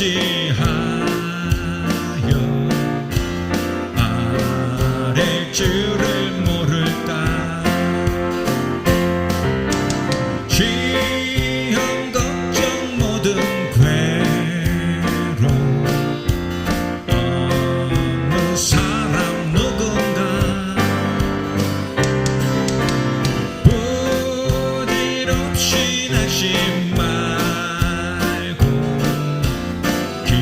어찌하여 아랠 줄을 모를까. 시험 걱정 모든 괴로움 어느 사람 누군가 부질없이 낙심 말고 길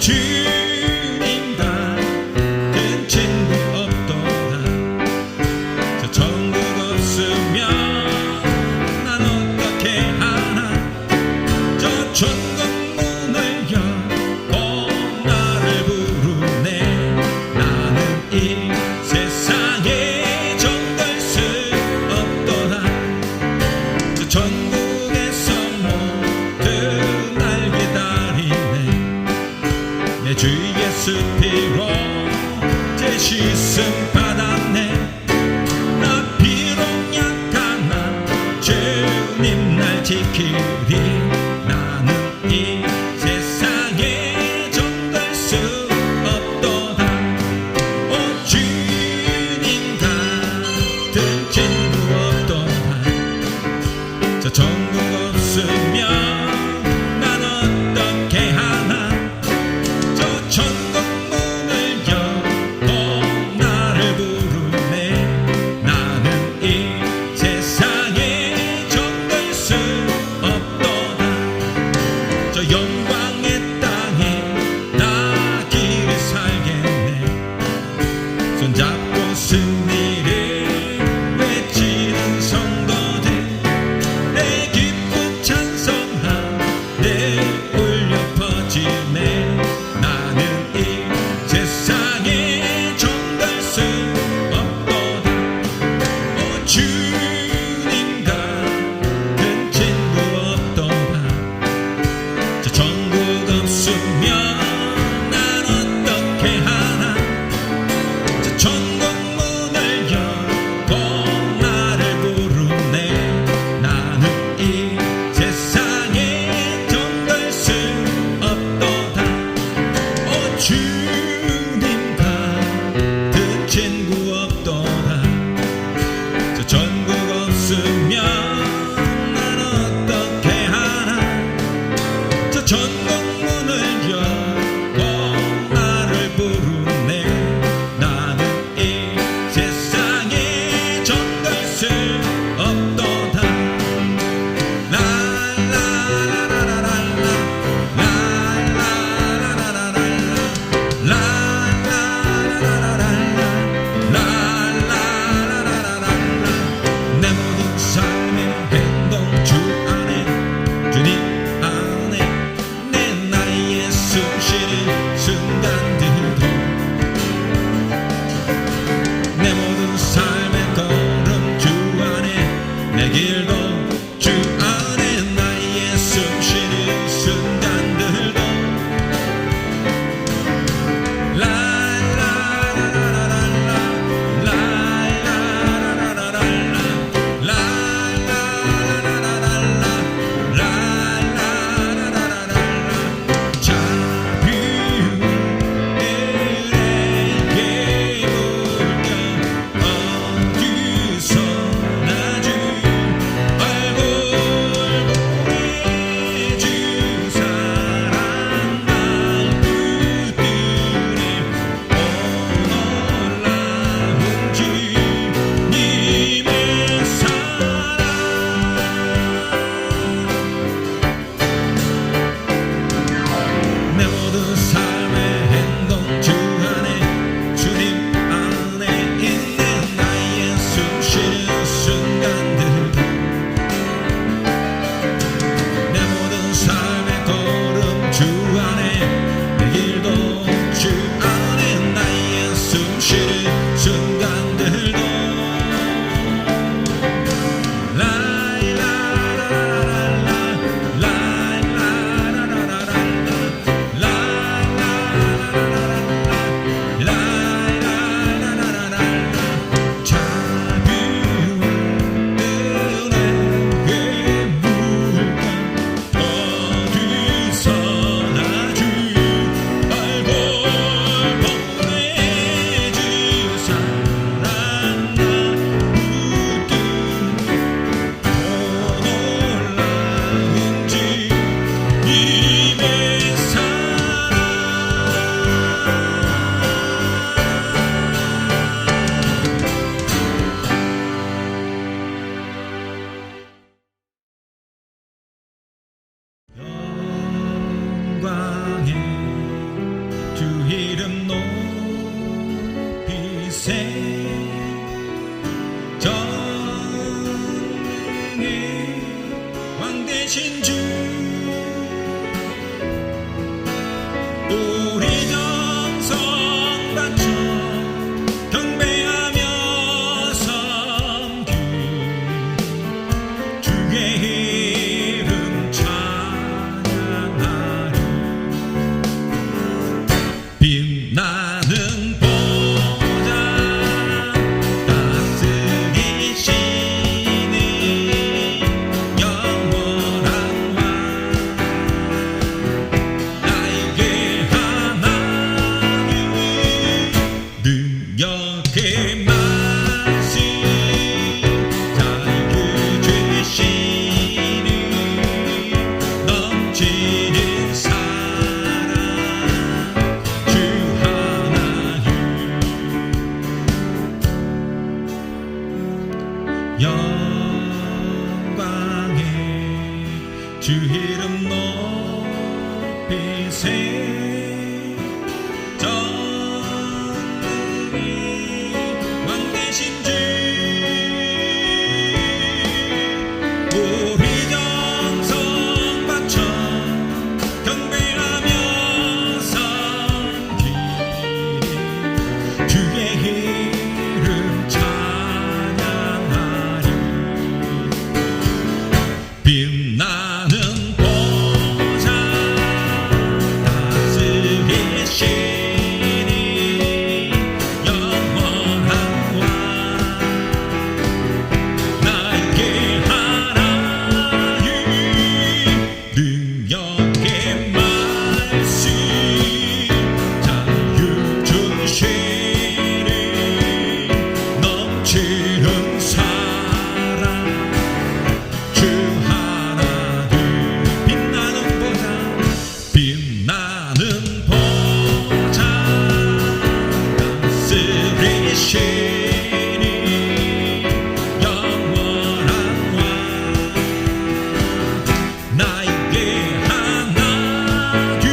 주님 같은 친구 없도다. 저 천국 없으면 난 어떻게 하나. 저 천국 문을 열고 나를 부르네. 나는 이 세상에 정될 수 없도다. 저 천국에서 모두 날 기다리네. 내 주 예수 피로 제 씻음 받았네. 나 비록 약하나 주님 날 지키리. 나는 이 세상에 정될 수 없도다. 오 주님 같은 친구 없도다. 저 천국 없으면 난 어떻게 하나. 저 천국 문을 열고 나를 주 이름 높이세 전능의 왕 되신 주 우리 정성 바쳐 경배하며 섬기 주의 이름 찬양하리 빛나는 보좌 다스리시는 영원한 왕 나에게 하나님 능력의 말씀 자유 주시는 넘치는 사랑 주 하나님 영광의 주 이름 높이세 전능의 왕 되신 주 우리 정성 바쳐 경배하며 섬기 주의 이름 찬양하리 빛나는 보좌 다스리시는 영원한 왕 나에게 하나님 능력의 말씀 자유 주시는 넘치는 사랑 주 하나님 빛나는 보좌 다스리시는 영원한 왕 나에게 하나님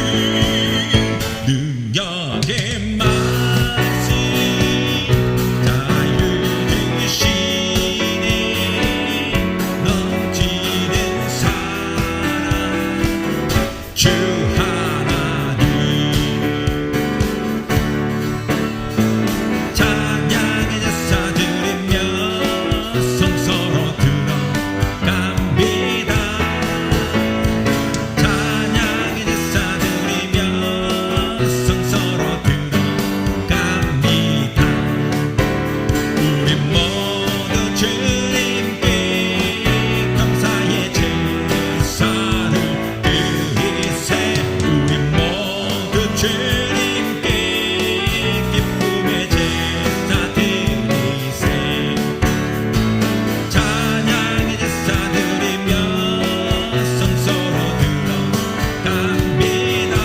능력의 말씀 자유 주시는 넘치는 사랑 주 하나님 찬양의 제사 드리며 성소로 들어갑니다 찬양의 제사 드리며 성소로 들어갑니다 우리 모두 주님께 감사의 제사를 드리세 우리 모두 주님께 기쁨의 제사 드리세 찬양의 제사 드리며 성소로 들어갑니다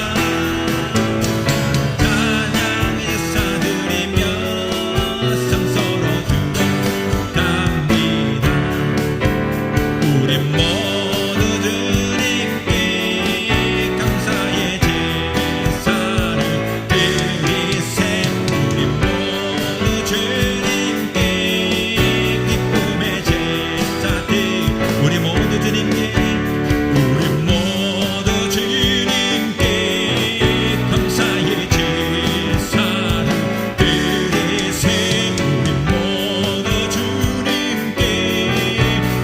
찬양의 제사 드리며 성소로 들어갑니다 우리 모두 주님께 감사의 제사를 드리세 우리 모두 주님께 기쁨의 제사 우리 모두 주님께 감사의 제사를 드리세 우리 모두 주님께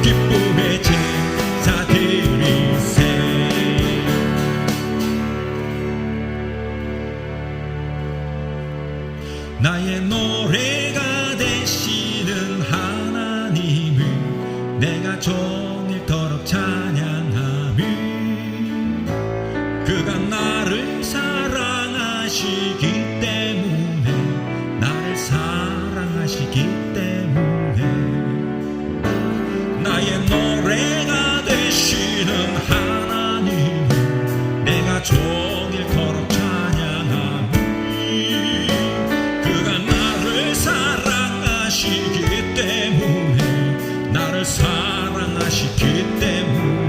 기쁨의 제사 드리세 나의 노래가 되시는 하나님을 내가 종일토록 찬양하며 그가 나를 사랑하시기 때문에 나를 사랑하시기 때문에 나의 노래가 되시는 하나님을 내가 종일토록 찬양하며 그가 나를 사랑하시기 때문에 나를 사랑하시기 때문에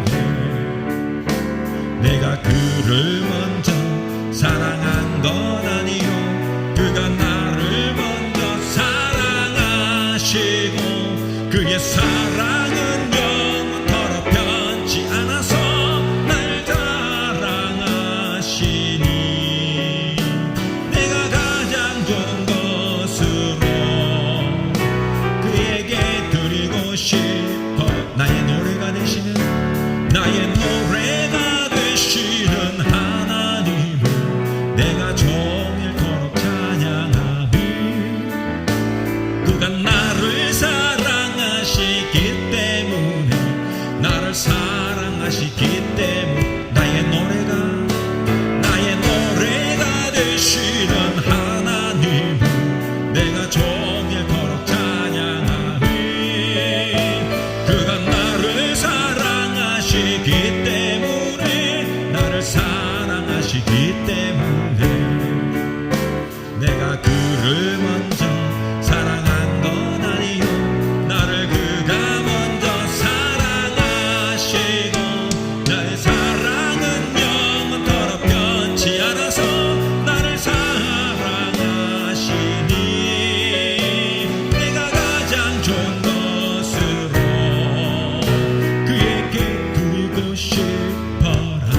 사랑한 것 아니요 그가 나를 먼저 사랑하시고 그의 사랑은 영원토록 변치 않아서 날 사랑하시니 내가 가장 좋은 것으로 그에게 드리고 싶어 나의 노래가 되시는 하나님을 내가 종일토록 찬양하리 그가 나를 사랑하시기 때문에 나를 사랑하시기 때문에 나의 노래가 되시는 하나님을 내가 종일토록 찬양하리 그가 나를 사랑하시기 때문에 나를 사랑하시기 때문에 내가 그를 먼저 사랑한 건 아니요 나를 그가 먼저 사랑하시고 나의 사랑은 영원토록 변치 않아서 나를 사랑하시니 내가 가장 좋은 것으로 그에게 드리고 싶어라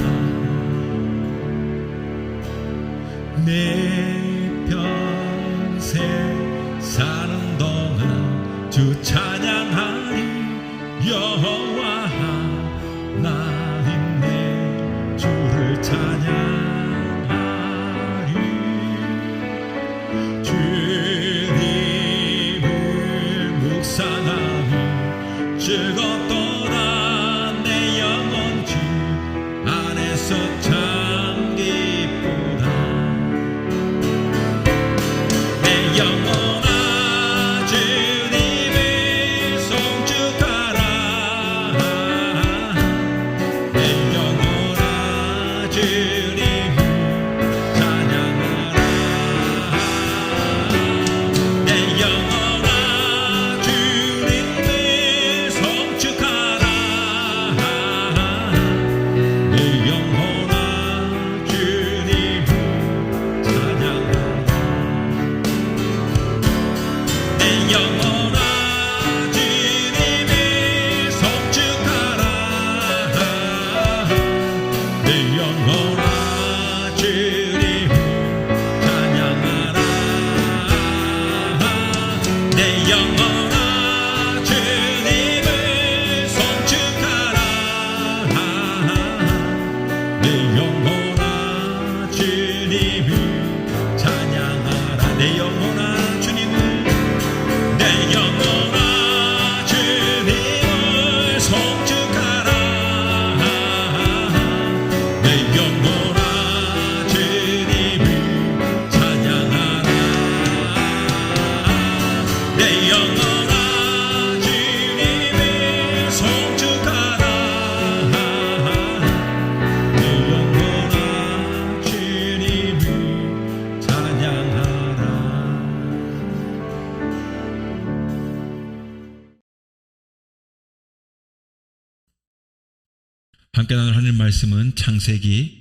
내 평생 사는 동안 주 찬양하리 여호와 하나님 내 주를 찬양하리 주님을 묵상하니 즐겁도다 내 영혼 주 안에서 참 기쁘다 내 영혼아 주님을 송축하라 내 영혼아 주님을 찬양하라 내 영혼아 주님을 송축하라 내 영혼아 주님을 찬양하라 내 영혼아 주님을 송축하라 내 영혼아 주님을 찬양하라 내 영혼아 주님을 송축하라 내 영혼아 주님을 찬양하라 내 영혼아 주님을 내 영혼아 주님을 송축하라 내 영혼아 주님을 찬양하라 내 영혼아 주님을 송축하라 내 영혼아 주님을 찬양하라 함께 나눌 하나님 말씀은 창세기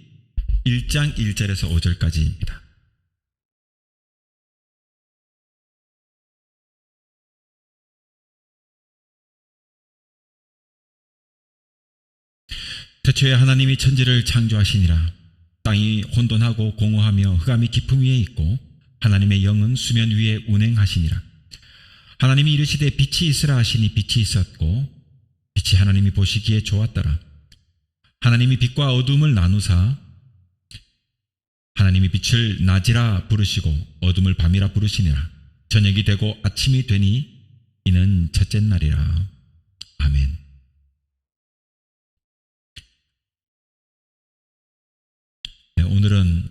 1장 1절에서 5절까지입니다. 태초에 하나님이 천지를 창조하시니라. 땅이 혼돈하고 공허하며 흑암이 깊음 위에 있고 하나님의 영은 수면 위에 운행하시니라. 하나님이 이르시되 빛이 있으라 하시니 빛이 있었고 빛이 하나님이 보시기에 좋았더라. 하나님이 빛과 어둠을 나누사 하나님이 빛을 낮이라 부르시고 어둠을 밤이라 부르시니라. 저녁이 되고 아침이 되니 이는 첫째 날이라. 아멘. 네, 오늘은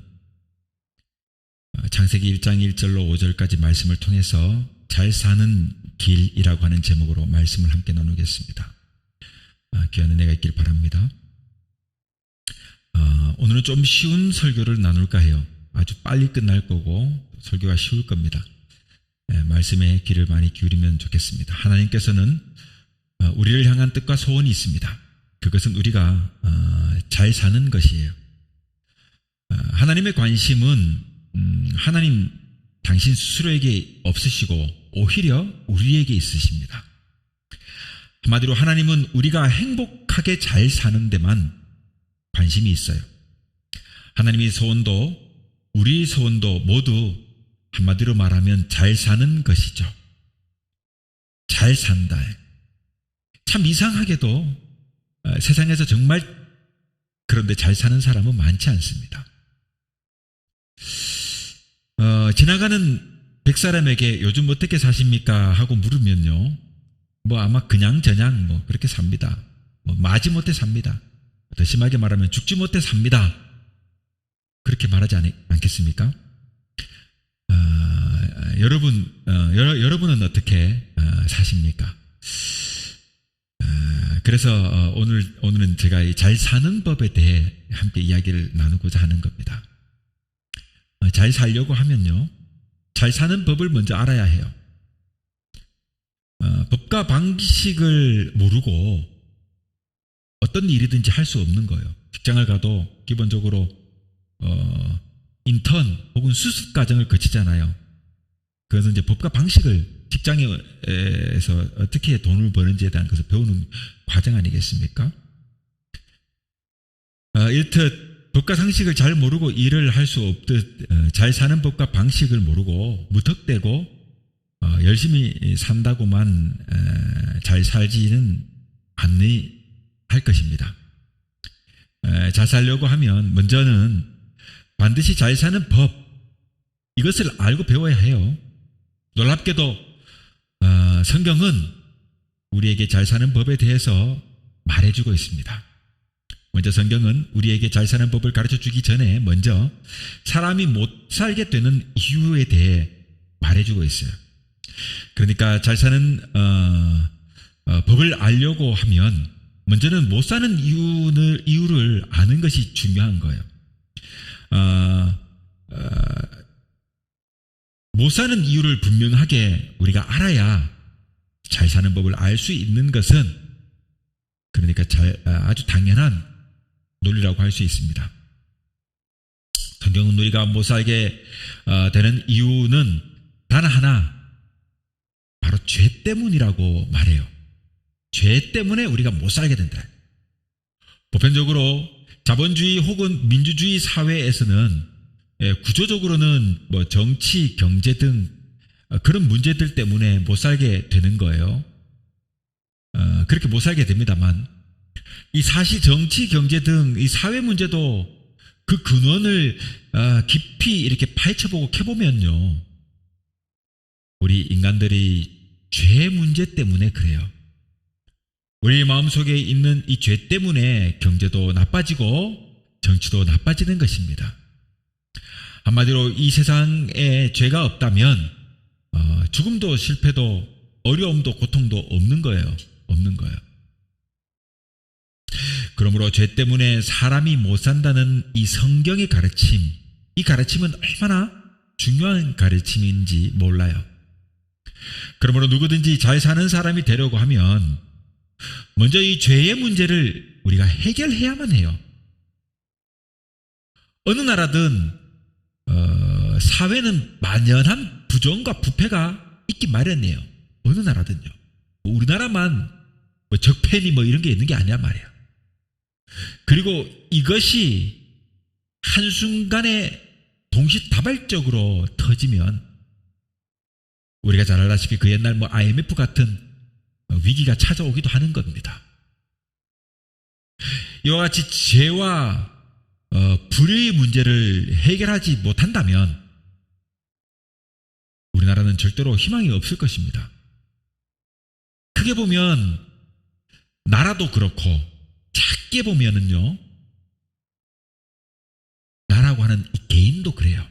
창세기 1장 1절로 5절까지 말씀을 통해서 잘 사는 길이라고 하는 제목으로 말씀을 함께 나누겠습니다. 귀한 은혜가 있길 바랍니다. 오늘은 좀 쉬운 설교를 나눌까 해요. 아주 빨리 끝날 거고 설교가 쉬울 겁니다. 말씀에 귀를 많이 기울이면 좋겠습니다. 하나님께서는 우리를 향한 뜻과 소원이 있습니다. 그것은 우리가 잘 사는 것이에요. 하나님의 관심은 하나님 당신 스스로에게 없으시고 오히려 우리에게 있으십니다. 한마디로 하나님은 우리가 행복하게 잘 사는 데만 관심이 있어요. 하나님의 소원도 우리 소원도 모두 한마디로 말하면 잘 사는 것이죠. 잘 산다. 참 이상하게도 세상에서 정말 그런데 잘 사는 사람은 많지 않습니다. 지나가는 100사람에게 요즘 어떻게 사십니까? 하고 물으면요. 아마 그냥저냥 그렇게 삽니다. 마지못해 삽니다. 더 심하게 말하면 죽지 못해 삽니다. 그렇게 말하지 않겠습니까? 여러분은 어떻게 사십니까? 그래서 오늘은 제가 이 잘 사는 법에 대해 함께 이야기를 나누고자 하는 겁니다. 잘 살려고 하면요, 잘 사는 법을 먼저 알아야 해요. 법과 방식을 모르고 어떤 일이든지 할 수 없는 거예요. 직장을 가도 기본적으로 인턴 혹은 수습 과정을 거치잖아요. 그래서 이제 법과 방식을 직장에서 어떻게 돈을 버는지에 대한 것을 배우는 과정 아니겠습니까? 이렇듯 법과 상식을 잘 모르고 일을 할 수 없듯 잘 사는 법과 방식을 모르고 무턱대고 열심히 산다고만 잘 살지는 않을 것입니다. 잘 살려고 하면 먼저는 반드시 잘 사는 법, 이것을 알고 배워야 해요. 놀랍게도 성경은 우리에게 잘 사는 법에 대해서 말해주고 있습니다. 먼저 성경은 우리에게 잘 사는 법을 가르쳐주기 전에 먼저 사람이 못 살게 되는 이유에 대해 말해주고 있어요. 그러니까 잘 사는 법을 알려고 하면 먼저는 못 사는 이유를 아는 것이 중요한 거예요. 못 사는 이유를 분명하게 우리가 알아야 잘 사는 법을 알 수 있는 것은, 그러니까 아주 당연한 논리라고 할 수 있습니다. 성경은 우리가 못 살게 되는 이유는 단 하나, 바로 죄 때문이라고 말해요. 죄 때문에 우리가 못 살게 된다. 보편적으로 자본주의 혹은 민주주의 사회에서는 구조적으로는 정치, 경제 등 그런 문제들 때문에 못 살게 되는 거예요. 그렇게 못 살게 됩니다만, 이 사실 정치, 경제 등 이 사회 문제도 그 근원을 깊이 이렇게 파헤쳐보고 캐보면요, 우리 인간들이 죄 문제 때문에 그래요. 우리 마음속에 있는 이 죄 때문에 경제도 나빠지고 정치도 나빠지는 것입니다. 한마디로 이 세상에 죄가 없다면 죽음도 실패도 어려움도 고통도 없는 거예요. 없는 거예요. 그러므로 죄 때문에 사람이 못 산다는 이 성경의 가르침, 이 가르침은 얼마나 중요한 가르침인지 몰라요. 그러므로 누구든지 잘 사는 사람이 되려고 하면 먼저 이 죄의 문제를 우리가 해결해야만 해요. 어느 나라든 사회는 만연한 부정과 부패가 있기 마련이에요. 어느 나라든요. 우리나라만 적폐니 이런 게 있는 게 아니란 말이에요. 그리고 이것이 한순간에 동시다발적으로 터지면 우리가 잘 알다시피 그 옛날 IMF 같은 위기가 찾아오기도 하는 겁니다. 이와 같이 죄와 불의의 문제를 해결하지 못한다면 우리나라는 절대로 희망이 없을 것입니다. 크게 보면 나라도 그렇고 작게 보면은요, 나라고 하는 이 개인도 그래요.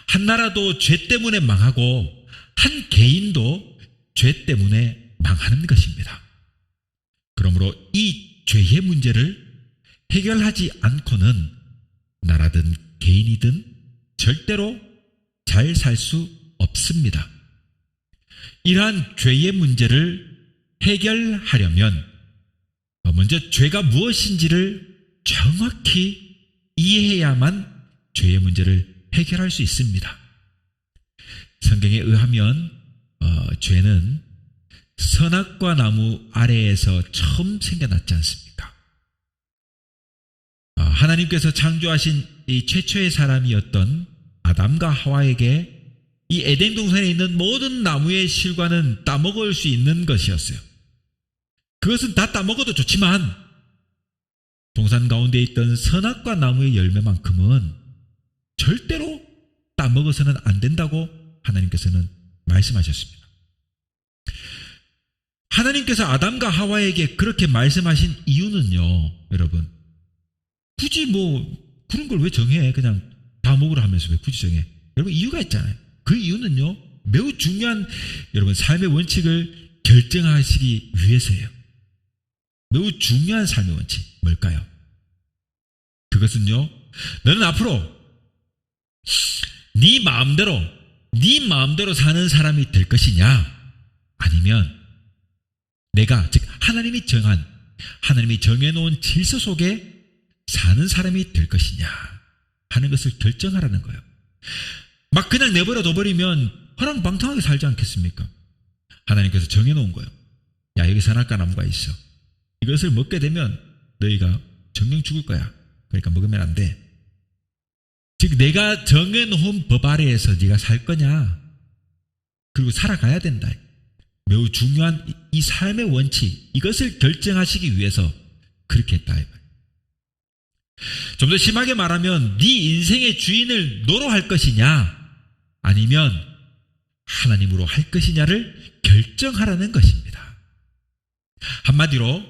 한 나라도 죄 때문에 망하고 한 개인도 죄 때문에 망하는 것입니다. 그러므로 이 죄의 문제를 해결하지 않고는 나라든 개인이든 절대로 잘 살 수 없습니다. 이러한 죄의 문제를 해결하려면 먼저 죄가 무엇인지를 정확히 이해해야만 죄의 문제를 해결할 수 있습니다. 성경에 의하면 죄는 선악과 나무 아래에서 처음 생겨났지 않습니까? 하나님께서 창조하신 이 최초의 사람이었던 아담과 하와에게 이 에덴 동산에 있는 모든 나무의 실과는 따먹을 수 있는 것이었어요. 그것은 다 따먹어도 좋지만 동산 가운데 있던 선악과 나무의 열매만큼은 절대로 따먹어서는 안 된다고 하나님께서는 말씀하셨습니다. 하나님께서 아담과 하와에게 그렇게 말씀하신 이유는요, 여러분, 굳이 그런 걸 왜 정해? 그냥 다 먹으라 하면서 왜 굳이 정해? 여러분, 이유가 있잖아요. 그 이유는요, 매우 중요한 여러분 삶의 원칙을 결정하시기 위해서예요. 매우 중요한 삶의 원칙, 뭘까요? 그것은요, 너는 앞으로 네 마음대로 사는 사람이 될 것이냐, 아니면 내가, 즉 하나님이 정해놓은 질서 속에 사는 사람이 될 것이냐 하는 것을 결정하라는 거예요. 막 그냥 내버려 둬버리면 허랑방탕하게 살지 않겠습니까? 하나님께서 정해놓은 거예요. 야, 여기 선악과 나무가 있어. 이것을 먹게 되면 너희가 정령 죽을 거야. 그러니까 먹으면 안 돼. 즉 내가 정해놓은 법 아래에서 네가 살 거냐, 그리고 살아가야 된다. 매우 중요한 이 삶의 원칙, 이것을 결정하시기 위해서 그렇게 했다. 좀 더 심하게 말하면 네 인생의 주인을 너로 할 것이냐, 아니면 하나님으로 할 것이냐를 결정하라는 것입니다. 한마디로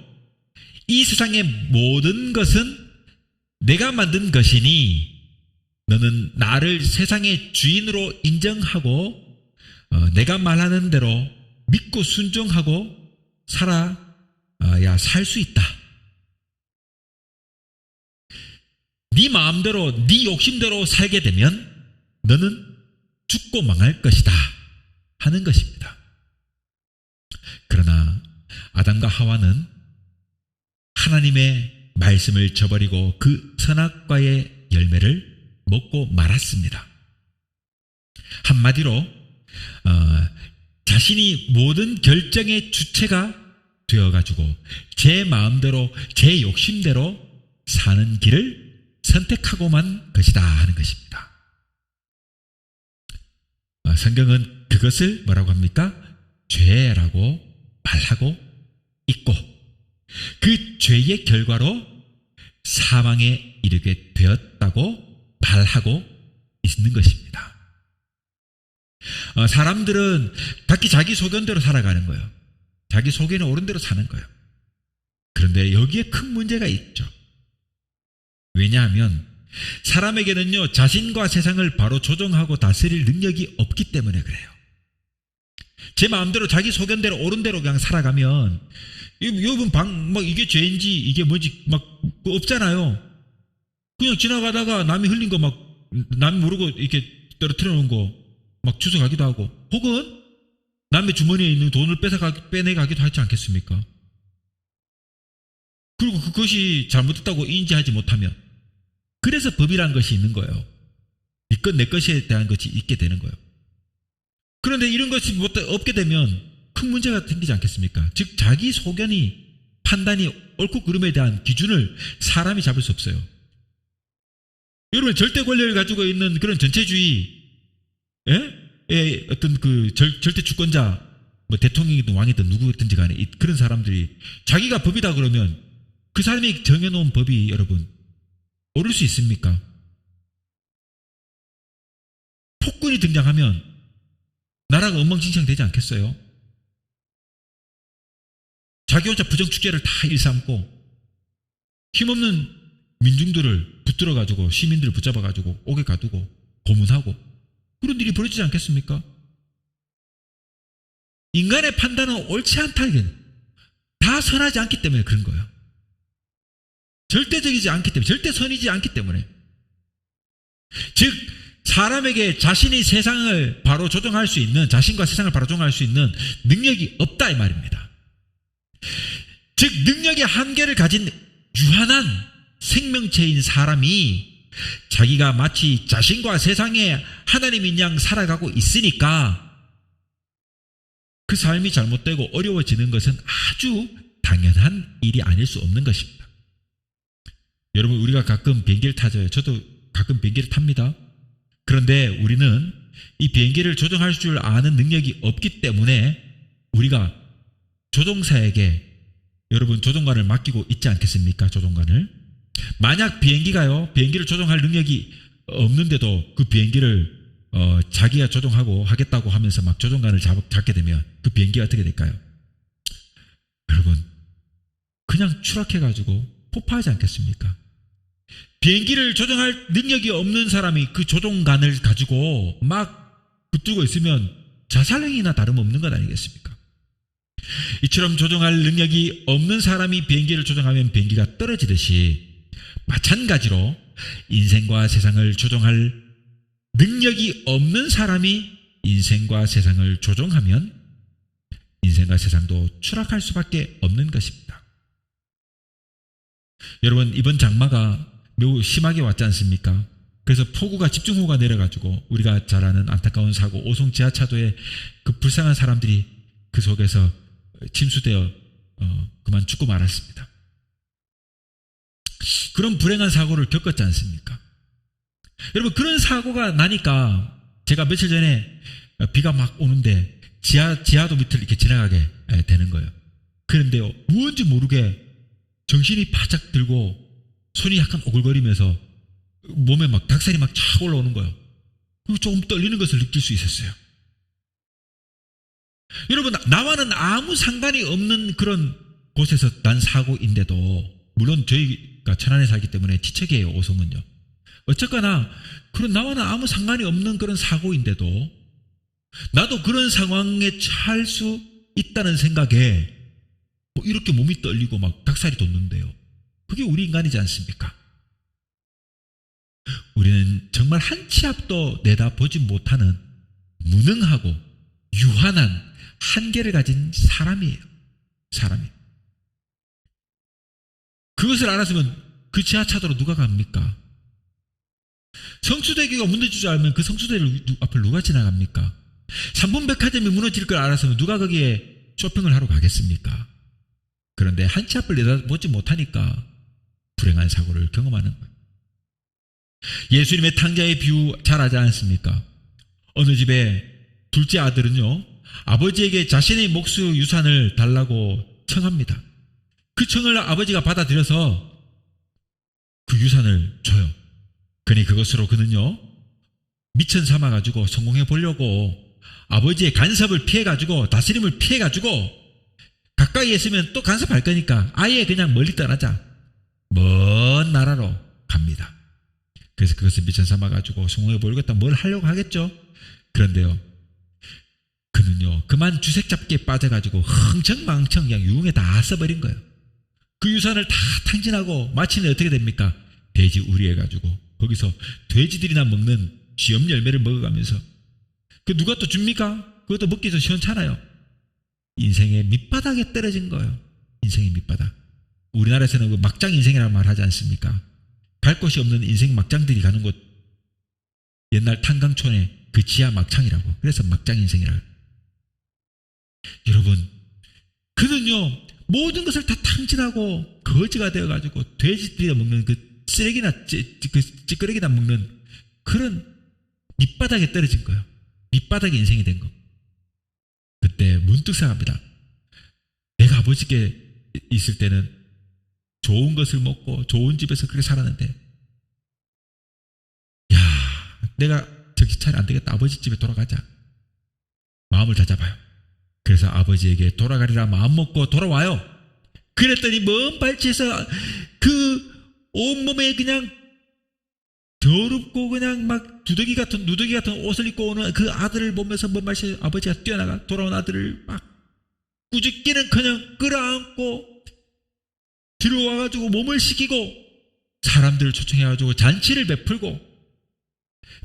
이 세상의 모든 것은 내가 만든 것이니 너는 나를 세상의 주인으로 인정하고 내가 말하는 대로 믿고 순종하고 살아야 살 수 있다. 네 마음대로 네 욕심대로 살게 되면 너는 죽고 망할 것이다 하는 것입니다. 그러나 아담과 하와는 하나님의 말씀을 저버리고 그 선악과의 열매를 먹고 말았습니다. 한마디로 자신이 모든 결정의 주체가 되어가지고 제 마음대로 제 욕심대로 사는 길을 선택하고만 것이다 하는 것입니다. 성경은 그것을 뭐라고 합니까? 죄라고 말하고 있고, 그 죄의 결과로 사망에 이르게 되었다고 말하고 있는 것입니다. 사람들은 각기 자기 소견대로 살아가는 거예요. 자기 소견에 옳은 대로 사는 거예요. 그런데 여기에 큰 문제가 있죠. 왜냐하면 사람에게는요, 자신과 세상을 바로 조정하고 다스릴 능력이 없기 때문에 그래요. 제 마음대로 자기 소견대로 옳은 대로 그냥 살아가면 여러분 이게 죄인지 이게 뭐지 없잖아요. 그냥 지나가다가 남이 흘린 거 남이 모르고 이렇게 떨어뜨려 놓은 거 주워가기도 하고, 혹은 남의 주머니에 있는 돈을 빼내가기도 하지 않겠습니까? 그리고 그것이 잘못됐다고 인지하지 못하면, 그래서 법이라는 것이 있는 거예요. 네 것 내 것에 대한 것이 있게 되는 거예요. 그런데 이런 것이 없게 되면 큰 문제가 생기지 않겠습니까? 즉 자기 소견이, 판단이 옳고 그름에 대한 기준을 사람이 잡을 수 없어요. 여러분, 절대 권력을 가지고 있는 그런 전체주의 어떤 그 절대 주권자, 대통령이든 왕이든 누구든지 간에 그런 사람들이 자기가 법이다 그러면 그 사람이 정해놓은 법이 여러분 옳을 수 있습니까? 폭군이 등장하면 나라가 엉망진창 되지 않겠어요? 자기 혼자 부정축제를 다 일삼고 힘없는 민중들을 붙들어가지고 시민들을 붙잡아가지고 옥에 가두고 고문하고 그런 일이 벌어지지 않겠습니까? 인간의 판단은 옳지 않다. 다 선하지 않기 때문에 그런 거예요. 절대적이지 않기 때문에, 절대 선이지 않기 때문에. 즉 사람에게 자신이 세상을 바로 조정할 수 있는, 자신과 세상을 바로 조정할 수 있는 능력이 없다 이 말입니다. 즉 능력의 한계를 가진 유한한 생명체인 사람이 자기가 마치 자신과 세상에 하나님인 양 살아가고 있으니까 그 삶이 잘못되고 어려워지는 것은 아주 당연한 일이 아닐 수 없는 것입니다. 여러분, 우리가 가끔 비행기를 타죠. 저도 가끔 비행기를 탑니다. 그런데 우리는 이 비행기를 조종할 줄 아는 능력이 없기 때문에 우리가 조종사에게 여러분 조종관을 맡기고 있지 않겠습니까? 조종관을. 만약 비행기를 조종할 능력이 없는데도 그 비행기를 자기가 조종하고 하겠다고 하면서 막 조종관을 잡게 되면 그 비행기가 어떻게 될까요? 여러분, 그냥 추락해가지고 폭파하지 않겠습니까? 비행기를 조종할 능력이 없는 사람이 그 조종관을 가지고 막 붙들고 있으면 자살행위나 다름없는 것 아니겠습니까? 이처럼 조종할 능력이 없는 사람이 비행기를 조종하면 비행기가 떨어지듯이 마찬가지로 인생과 세상을 조종할 능력이 없는 사람이 인생과 세상을 조종하면 인생과 세상도 추락할 수밖에 없는 것입니다. 여러분, 이번 장마가 매우 심하게 왔지 않습니까? 그래서 폭우가 집중호우가 내려가지고 우리가 잘 아는 안타까운 사고, 오송 지하차도에 그 불쌍한 사람들이 그 속에서 침수되어 그만 죽고 말았습니다. 그런 불행한 사고를 겪었지 않습니까? 여러분, 그런 사고가 나니까 제가 며칠 전에 비가 막 오는데 지하도 밑을 이렇게 지나가게 되는 거예요. 그런데요, 무언지 모르게 정신이 바짝 들고 손이 약간 오글거리면서 몸에 막 닭살이 막 쫙 올라오는 거예요. 그리고 조금 떨리는 것을 느낄 수 있었어요. 여러분, 나와는 아무 상관이 없는 그런 곳에서 난 사고인데도, 물론 저희가 천안에 살기 때문에 지척이에요, 오송은요. 어쨌거나 그런 나와는 아무 상관이 없는 그런 사고인데도 나도 그런 상황에 처할 수 있다는 생각에 뭐 이렇게 몸이 떨리고 막 닭살이 돋는데요. 그게 우리 인간이지 않습니까? 우리는 정말 한 치 앞도 내다보지 못하는 무능하고 유한한 한계를 가진 사람이에요. 사람이. 그것을 알았으면 그 지하차도로 누가 갑니까? 성수대교가 무너질 줄 알면 그 성수대를 앞을 누가 지나갑니까? 삼분백화점이 무너질 걸 알았으면 누가 거기에 쇼핑을 하러 가겠습니까? 그런데 한 치 앞을 내다보지 못하니까 불행한 사고를 경험하는 거예요. 예수님의 탕자의 비유 잘 알지 않습니까? 어느 집에 둘째 아들은요, 아버지에게 자신의 몫의 유산을 달라고 청합니다. 그 청을 아버지가 받아들여서 그 유산을 줘요. 그러니 그것으로 그는요, 미천 삼아가지고 성공해 보려고 아버지의 간섭을 피해가지고, 다스림을 피해가지고 가까이 있으면 또 간섭할 거니까 아예 그냥 멀리 떠나자, 먼 나라로 갑니다. 그래서 그것을 미천 삼아가지고 성공해 보려겠다 뭘 하려고 하겠죠. 그런데요, 그는요 그만 주색 잡기에 빠져가지고 흥청망청 그냥 유흥에 다 써버린 거예요. 그 유산을 다 탕진하고 마침내 어떻게 됩니까? 돼지 우리해가지고 거기서 돼지들이나 먹는 쥐염 열매를 먹어가면서, 그 누가 또 줍니까? 그것도 먹기 좀 시원찮아요. 인생의 밑바닥에 떨어진 거예요. 인생의 밑바닥. 우리나라에서는 그 막장 인생이라는 말 하지 않습니까? 갈 곳이 없는 인생 막장들이 가는 곳, 옛날 탄강촌의 그 지하 막창이라고, 그래서 막장 인생이라고. 여러분, 그는요 모든 것을 다 탕진하고 거지가 되어가지고 돼지들이 먹는 그 쓰레기나 그 찌끄레기나 먹는 그런 밑바닥에 떨어진 거예요. 밑바닥에 인생이 된 거. 그때 문득 생각합니다. 내가 아버지께 있을 때는 좋은 것을 먹고 좋은 집에서 그렇게 살았는데, 야, 내가 정신 차려 안 되겠다, 아버지 집에 돌아가자. 마음을 다잡아요. 그래서 아버지에게 돌아가리라 마음 먹고 돌아와요. 그랬더니 먼 발치에서 그 온몸에 그냥 더럽고 그냥 막 누더기 같은 옷을 입고 오는 그 아들을 보면서 먼 발치에 아버지가 뛰어나가 돌아온 아들을 막 꾸짖기는 그냥 끌어안고 들어와가지고 몸을 씻기고 사람들을 초청해가지고 잔치를 베풀고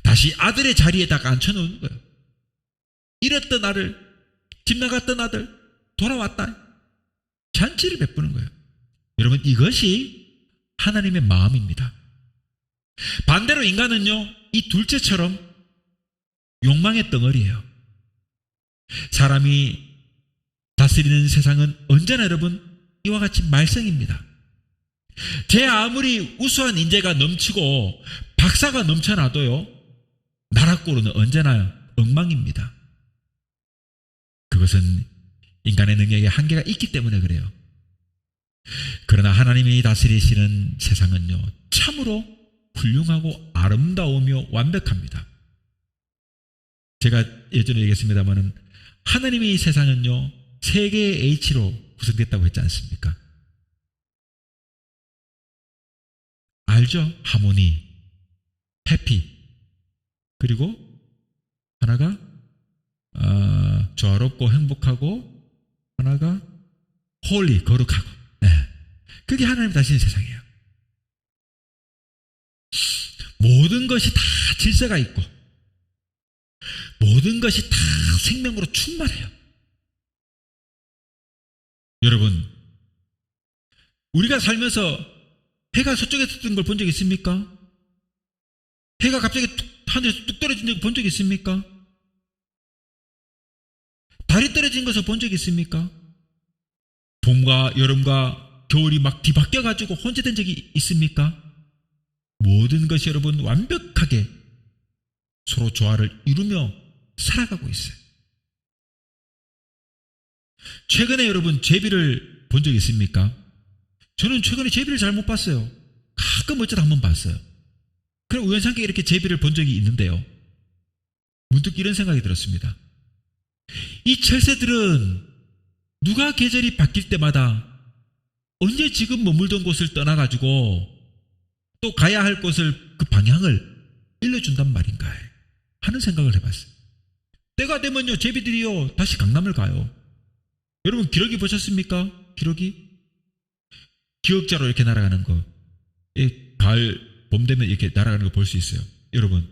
다시 아들의 자리에다가 앉혀놓는 거예요. 잃었던 아들, 집 나갔던 아들 돌아왔다. 잔치를 베푸는 거예요. 여러분, 이것이 하나님의 마음입니다. 반대로 인간은요, 이 둘째처럼 욕망의 덩어리예요. 사람이 다스리는 세상은 언제나 여러분 이와 같이 말썽입니다. 제 아무리 우수한 인재가 넘치고 박사가 넘쳐나도요, 나라꼴은 언제나 엉망입니다. 그것은 인간의 능력에 한계가 있기 때문에 그래요. 그러나 하나님이 다스리시는 세상은요, 참으로 훌륭하고 아름다우며 완벽합니다. 제가 예전에 얘기했습니다마는 하나님의 이 세상은요, 세 개의 H로 구성됐다고 했지 않습니까? 알죠? 하모니, 해피, 그리고 하나가 조화롭고 행복하고, 하나가 홀리, 거룩하고. 네. 그게 하나님 다스리는 세상이에요. 모든 것이 다 질서가 있고 모든 것이 다 생명으로 충만해요. 여러분, 우리가 살면서 해가 서쪽에서 뜨는 걸 본 적 있습니까? 해가 갑자기 하늘에서 뚝 떨어진 적 본 적 있습니까? 달이 떨어진 것을 본 적 있습니까? 봄과 여름과 겨울이 막 뒤바뀌어가지고 혼재된 적이 있습니까? 모든 것이 여러분 완벽하게 서로 조화를 이루며 살아가고 있어요. 최근에 여러분 제비를 본 적 있습니까? 저는 최근에 제비를 잘 못 봤어요. 가끔 어쩌다 한번 봤어요. 그럼 우연찮게 이렇게 제비를 본 적이 있는데요, 문득 이런 생각이 들었습니다. 이 철새들은 누가 계절이 바뀔 때마다 언제 지금 머물던 곳을 떠나가지고 또 가야 할 곳을, 그 방향을 일러준단 말인가 하는 생각을 해봤어요. 때가 되면요, 제비들이요 다시 강남을 가요. 여러분 기러기 보셨습니까? 기러기? 기역자로 이렇게 날아가는 거, 가을 봄 되면 이렇게 날아가는 거 볼 수 있어요. 여러분,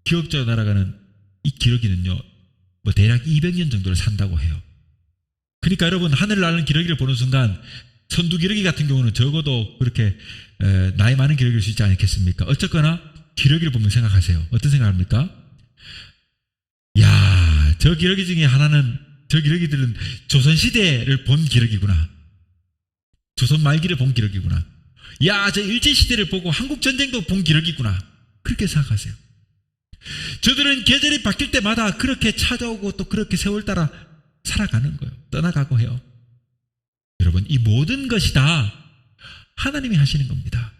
기역자로 날아가는 이 기러기는요, 뭐 대략 200년 정도를 산다고 해요. 그러니까 여러분, 하늘을 나는 기러기를 보는 순간 선두 기러기 같은 경우는 적어도 그렇게 나이 많은 기러기일 수 있지 않겠습니까? 어쨌거나 기러기를 보면 생각하세요. 어떤 생각합니까? 야, 저 기러기 중에 하나는, 저 기러기들은 조선시대를 본 기러기구나. 조선 말기를 본 기러기구나. 야, 저 일제시대를 보고 한국전쟁도 본 기러기구나. 그렇게 생각하세요. 저들은 계절이 바뀔 때마다 그렇게 찾아오고 또 그렇게 세월 따라 살아가는 거예요. 떠나가고 해요. 여러분, 이 모든 것이 다 하나님이 하시는 겁니다.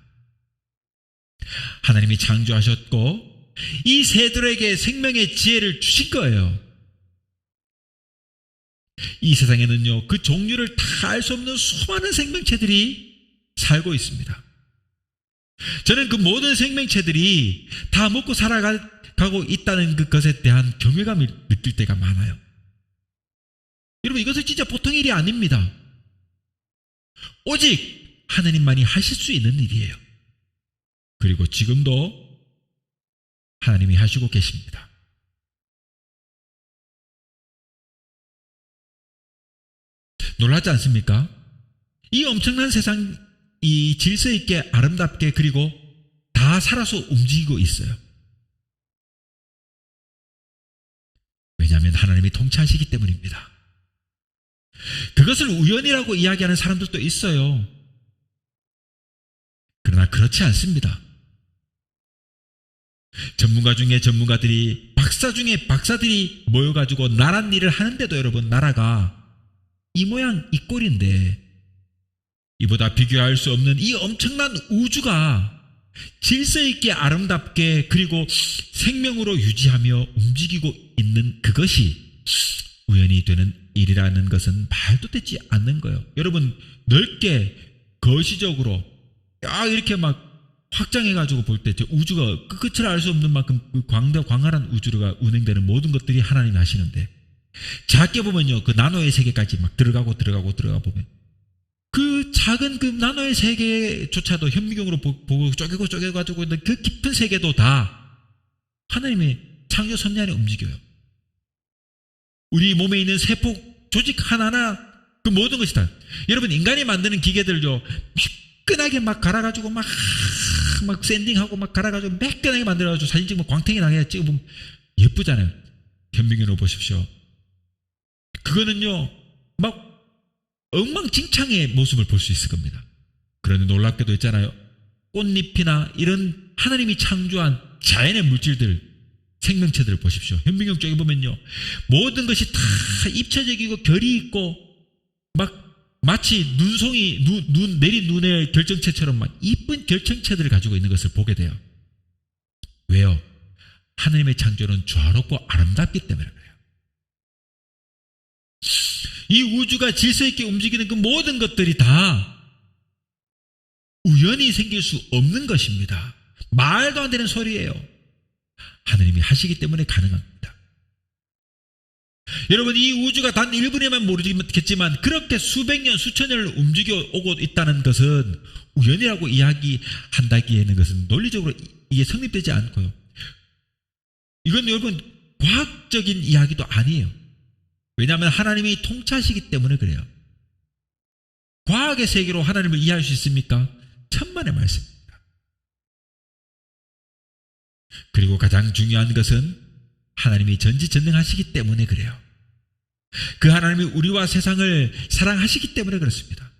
하나님이 창조하셨고 이 새들에게 생명의 지혜를 주신 거예요. 이 세상에는요, 그 종류를 다 알 수 없는 수많은 생명체들이 살고 있습니다. 저는 그 모든 생명체들이 다 먹고 살아가고 있다는 그것에 대한 경외감을 느낄 때가 많아요. 여러분, 이것은 진짜 보통 일이 아닙니다. 오직 하나님만이 하실 수 있는 일이에요. 그리고 지금도 하나님이 하시고 계십니다. 놀랍지 않습니까? 이 엄청난 세상, 이 질서 있게 아름답게 그리고 다 살아서 움직이고 있어요. 왜냐하면 하나님이 통치하시기 때문입니다. 그것을 우연이라고 이야기하는 사람들도 있어요. 그러나 그렇지 않습니다. 전문가 중에 전문가들이, 박사 중에 박사들이 모여가지고 나란 일을 하는데도 여러분, 나라가 이 모양 이 꼴인데, 이보다 비교할 수 없는 이 엄청난 우주가 질서 있게 아름답게 그리고 생명으로 유지하며 움직이고 있는 그것이 우연히 되는 일이라는 것은 말도 되지 않는 거예요. 여러분, 넓게 거시적으로 이렇게 막 확장해가지고 볼 때 우주가 그 끝을 알 수 없는 만큼 그 광활한 우주가 운행되는 모든 것들이 하나님이 하시는데, 작게 보면요, 그 나노의 세계까지 막 들어가 보면 그 작은 그 나노의 세계조차도 현미경으로 보고 쪼개가지고 그 깊은 세계도 다 하나님의 창조 섭리 안에 움직여요. 우리 몸에 있는 세포 조직 하나하나 그 모든 것이 다, 여러분, 인간이 만드는 기계들요, 매끈하게 막 갈아가지고 막 샌딩하고 막 갈아가지고 매끈하게 만들어가지고 사진 찍으면 광택이 나게 찍으면 예쁘잖아요. 현미경으로 보십시오. 그거는요, 막 엉망진창의 모습을 볼 수 있을 겁니다. 그런데 놀랍게도 있잖아요. 꽃잎이나 이런 하나님이 창조한 자연의 물질들, 생명체들을 보십시오. 현미경 쪽에 보면요, 모든 것이 다 입체적이고 결이 있고 막 마치 눈 내린 눈의 결정체처럼 막 이쁜 결정체들을 가지고 있는 것을 보게 돼요. 왜요? 하나님의 창조는 조화롭고 아름답기 때문에 그래요. 이 우주가 질서 있게 움직이는 그 모든 것들이 다 우연히 생길 수 없는 것입니다. 말도 안 되는 소리예요. 하나님이 하시기 때문에 가능합니다. 여러분, 이 우주가 단 1분에만 모르겠지만 그렇게 수백 년, 수천 년을 움직여 오고 있다는 것은 우연이라고 이야기한다기에는 것은 논리적으로 이게 성립되지 않고요. 이건 여러분 과학적인 이야기도 아니에요. 왜냐하면 하나님이 통치하시기 때문에 그래요. 과학의 세계로 하나님을 이해할 수 있습니까? 천만의 말씀입니다. 그리고 가장 중요한 것은 하나님이 전지전능하시기 때문에 그래요. 그 하나님이 우리와 세상을 사랑하시기 때문에 그렇습니다.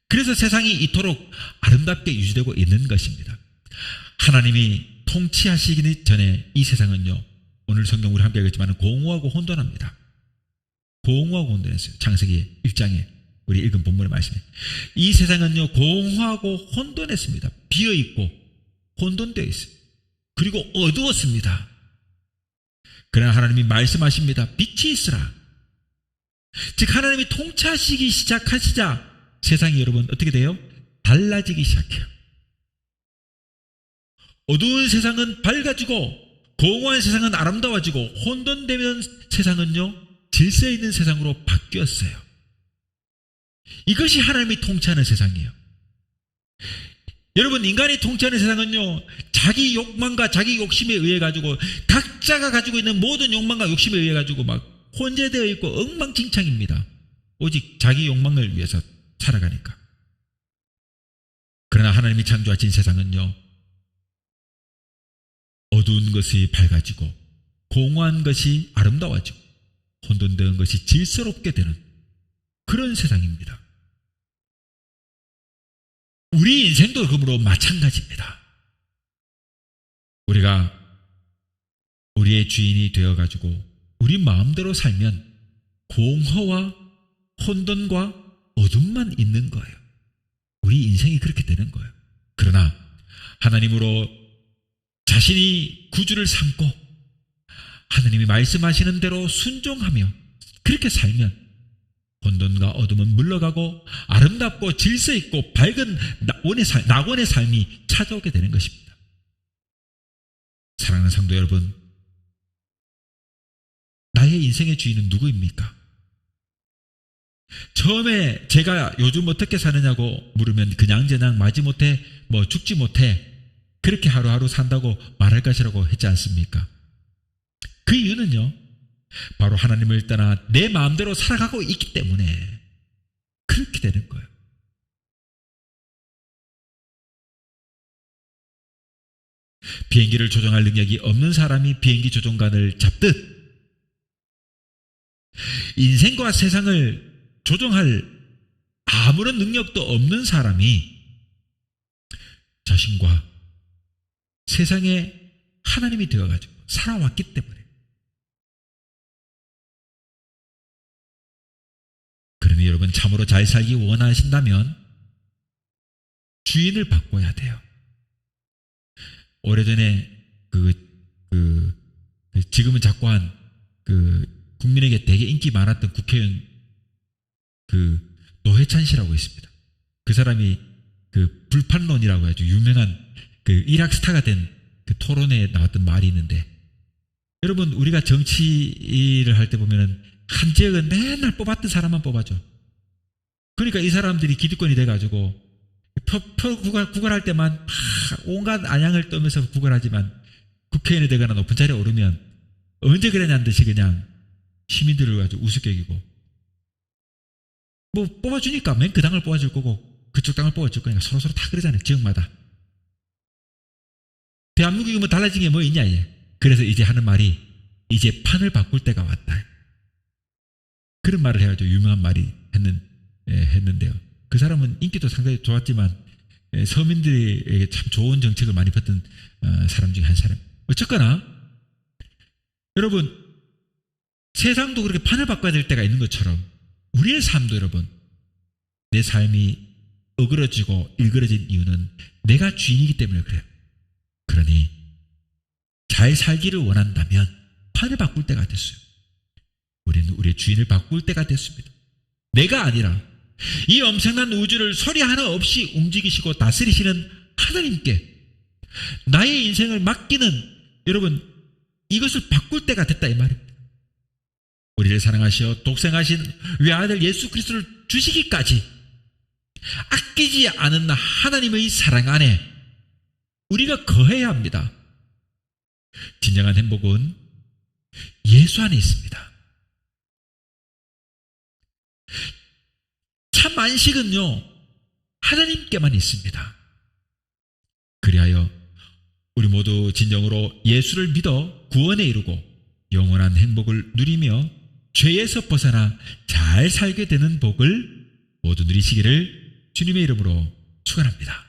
그래서 세상이 이토록 아름답게 유지되고 있는 것입니다. 하나님이 통치하시기 전에 이 세상은요, 오늘 성경 우리 함께 읽었지만 공허하고 혼돈합니다. 공허하고 혼돈했어요. 창세기 1장에 우리 읽은 본문의 말씀에 이 세상은요 공허하고 혼돈했습니다. 비어있고 혼돈되어 있어요. 그리고 어두웠습니다. 그러나 하나님이 말씀하십니다. 빛이 있으라. 즉 하나님이 통치하시기 시작하시자 세상이 여러분 어떻게 돼요? 달라지기 시작해요. 어두운 세상은 밝아지고 공허한 세상은 아름다워지고 혼돈되는 세상은요 질서 있는 세상으로 바뀌었어요. 이것이 하나님이 통치하는 세상이에요. 여러분, 인간이 통치하는 세상은요 자기 욕망과 자기 욕심에 의해 가지고 각자가 가지고 있는 모든 욕망과 욕심에 의해 가지고 막 혼재되어 있고 엉망진창입니다. 오직 자기 욕망을 위해서 살아가니까. 그러나 하나님이 창조하신 세상은요 어두운 것이 밝아지고 공허한 것이 아름다워지고 혼돈된 것이 질서롭게 되는 그런 세상입니다. 우리 인생도 그러므로 마찬가지입니다. 우리가 우리의 주인이 되어가지고 우리 마음대로 살면 공허와 혼돈과 어둠만 있는 거예요. 우리 인생이 그렇게 되는 거예요. 그러나 하나님으로 자신이 구주를 삼고 하나님이 말씀하시는 대로 순종하며 그렇게 살면 혼돈과 어둠은 물러가고 아름답고 질서 있고 밝은 낙원의 삶이 찾아오게 되는 것입니다. 사랑하는 성도 여러분, 나의 인생의 주인은 누구입니까? 처음에 제가 요즘 어떻게 사느냐고 물으면 그냥저냥 마지못해 죽지 못해 그렇게 하루하루 산다고 말할 것이라고 했지 않습니까? 그 이유는요 바로 하나님을 떠나 내 마음대로 살아가고 있기 때문에 그렇게 되는 거예요. 비행기를 조종할 능력이 없는 사람이 비행기 조종관을 잡듯 인생과 세상을 조종할 아무런 능력도 없는 사람이 자신과 세상에 하나님이 되어가지고 살아왔기 때문에. 그러니 여러분 참으로 잘 살기 원하신다면 주인을 바꿔야 돼요. 오래전에 지금은 자꾸 한 국민에게 되게 인기 많았던 국회의원 노회찬 씨라고 있습니다. 그 사람이 불판론이라고 아주 유명한 일학 스타가 된 토론회에 나왔던 말이 있는데, 여러분 우리가 정치를 할 때 보면은 한 지역은 맨날 뽑았던 사람만 뽑아줘. 그러니까 이 사람들이 기득권이 돼가지고 표 구걸할 때만 온갖 안양을 떠면서 구걸하지만 국회의원이 되거나 높은 자리에 오르면 언제 그랬냐는 듯이 그냥 시민들을 가지고 우습게 여기고 뽑아주니까 맨 그 당을 뽑아줄 거고 그쪽 땅을 뽑아줄 거니까 서로서로 다 그러잖아요. 지역마다. 대한민국이 뭐 달라진 게 뭐 있냐 이제. 그래서 이제 하는 말이 이제 판을 바꿀 때가 왔다. 그런 말을 해가지고 유명한 말이 했는데요. 그 사람은 인기도 상당히 좋았지만 서민들에게 참 좋은 정책을 많이 폈던 사람 중에 한 사람. 어쨌거나 여러분 세상도 그렇게 판을 바꿔야 될 때가 있는 것처럼 우리의 삶도 여러분 내 삶이 어그러지고 일그러진 이유는 내가 주인이기 때문에 그래요. 그러니 잘 살기를 원한다면 판을 바꿀 때가 됐어요. 우리는 우리의 주인을 바꿀 때가 됐습니다. 내가 아니라 이 엄청난 우주를 소리 하나 없이 움직이시고 다스리시는 하나님께 나의 인생을 맡기는 여러분 이것을 바꿀 때가 됐다 이 말입니다. 우리를 사랑하시어 독생하신 외아들 예수 그리스도를 주시기까지 아끼지 않은 하나님의 사랑 안에 우리가 거해야 합니다. 진정한 행복은 예수 안에 있습니다. 참 안식은요 하나님께만 있습니다. 그리하여 우리 모두 진정으로 예수를 믿어 구원에 이르고 영원한 행복을 누리며 죄에서 벗어나 잘 살게 되는 복을 모두 누리시기를 주님의 이름으로 축원합니다.